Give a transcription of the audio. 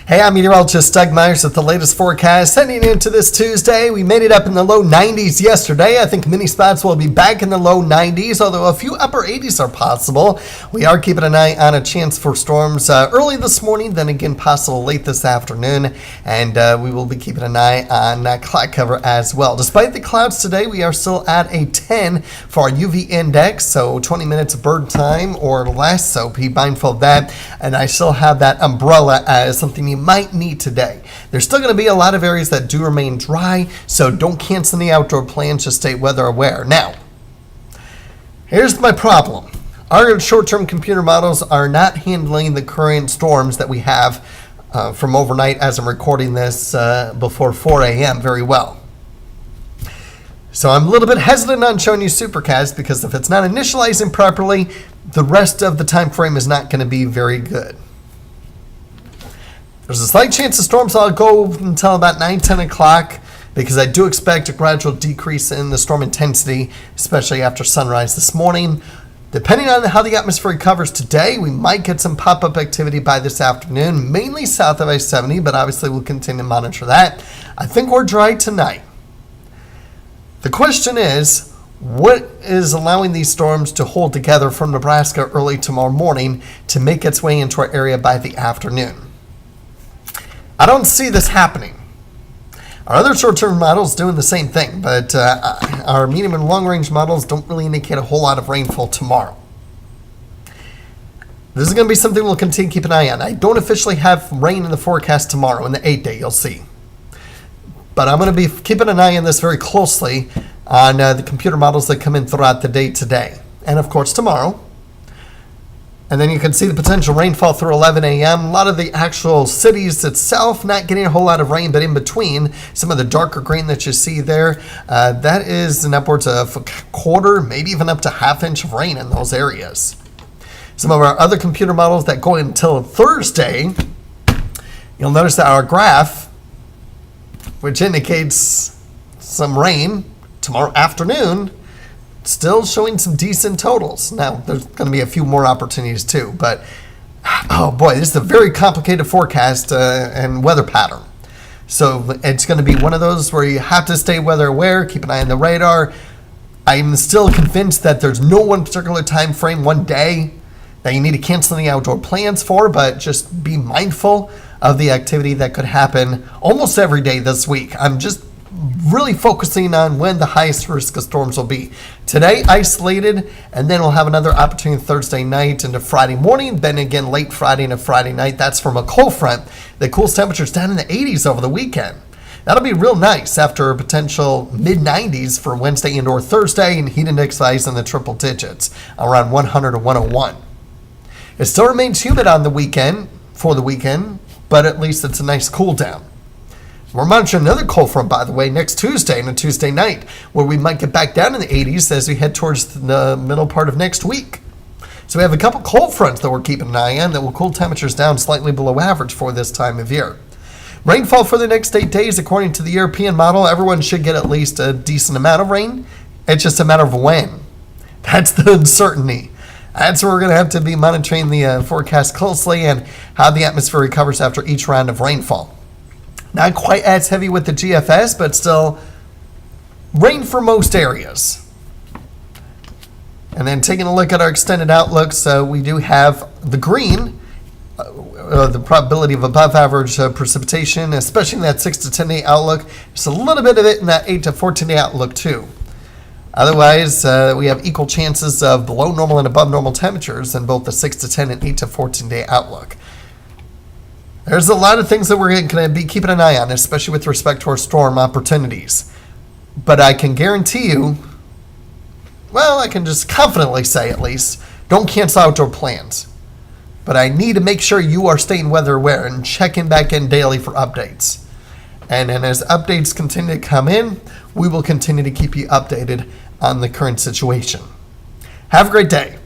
Hey, I'm meteorologist Doug Myers with the latest forecast. Heading into this Tuesday, we made it up in the low 90s yesterday. I think many spots will be back in the low 90s, although a few upper 80s are possible. We are keeping an eye on a chance for storms early this morning, then again possible late this afternoon, and we will be keeping an eye on cloud cover as well. Despite the clouds today, we are still at a 10 for our UV index, so 20 minutes of bird time or less, so be mindful of that. And I still have that umbrella as something you might need today. There's still going to be a lot of areas that do remain dry, so don't cancel any outdoor plans, just stay weather aware. Now, here's my problem. Our short-term computer models are not handling the current storms that we have from overnight as I'm recording this before 4 a.m. very well. So I'm a little bit hesitant on showing you Supercast because if it's not initializing properly, the rest of the time frame is not going to be very good. There's a slight chance of storms. I'll go until about 9-10 o'clock because I do expect a gradual decrease in the storm intensity, especially after sunrise this morning. Depending on how the atmosphere recovers today, we might get some pop-up activity by this afternoon, mainly south of I-70, but obviously we'll continue to monitor that. I think we're dry tonight. The question is, what is allowing these storms to hold together from Nebraska early tomorrow morning to make its way into our area by the afternoon? I don't see this happening. Our other short-term models doing the same thing, but our medium and long-range models don't really indicate a whole lot of rainfall tomorrow. This is going to be something we'll continue to keep an eye on. I don't officially have rain in the forecast tomorrow in the 8-day, you'll see. But I'm going to be keeping an eye on this very closely on the computer models that come in throughout the day today. And of course tomorrow. And then you can see the potential rainfall through 11 a.m. A lot of the actual cities itself not getting a whole lot of rain, but in between, some of the darker green that you see there, that is an upwards of a quarter, maybe even up to half inch of rain in those areas. Some of our other computer models that go until Thursday, you'll notice that our graph, which indicates some rain tomorrow afternoon, still showing some decent totals. Now, there's going to be a few more opportunities too, but oh boy, this is a very complicated forecast and weather pattern. So it's going to be one of those where you have to stay weather aware, keep an eye on the radar. I'm still convinced that there's no one particular time frame, one day, that you need to cancel any outdoor plans for, but just be mindful of the activity that could happen almost every day this week. I'm just really focusing on when the highest risk of storms will be. Today, isolated, and then we'll have another opportunity Thursday night into Friday morning, then again late Friday into Friday night. That's from a cold front that cools temperatures down in the 80s over the weekend. That'll be real nice after a potential mid-90s for Wednesday and or Thursday, and heat index values in the triple digits, around 100 to 101. It still remains humid on the weekend, for the weekend, but at least it's a nice cool down. We're monitoring another cold front, by the way, next Tuesday and a Tuesday night, where we might get back down in the 80s as we head towards the middle part of next week. So we have a couple cold fronts that we're keeping an eye on that will cool temperatures down slightly below average for this time of year. Rainfall for the next 8 days, according to the European model, everyone should get at least a decent amount of rain. It's just a matter of when. That's the uncertainty. That's where we're going to have to be monitoring the forecast closely and how the atmosphere recovers after each round of rainfall. Not quite as heavy with the GFS, but still rain for most areas. And then taking a look at our extended outlooks, we do have the green, the probability of above average precipitation, especially in that 6 to 10 day outlook. Just a little bit of it in that 8 to 14 day outlook too. Otherwise, we have equal chances of below normal and above normal temperatures in both the 6 to 10 and 8 to 14 day outlook. There's a lot of things that we're going to be keeping an eye on, especially with respect to our storm opportunities. But I can guarantee you, well, I can just confidently say at least, don't cancel outdoor plans. But I need to make sure you are staying weather aware and checking back in daily for updates. And then as updates continue to come in, we will continue to keep you updated on the current situation. Have a great day.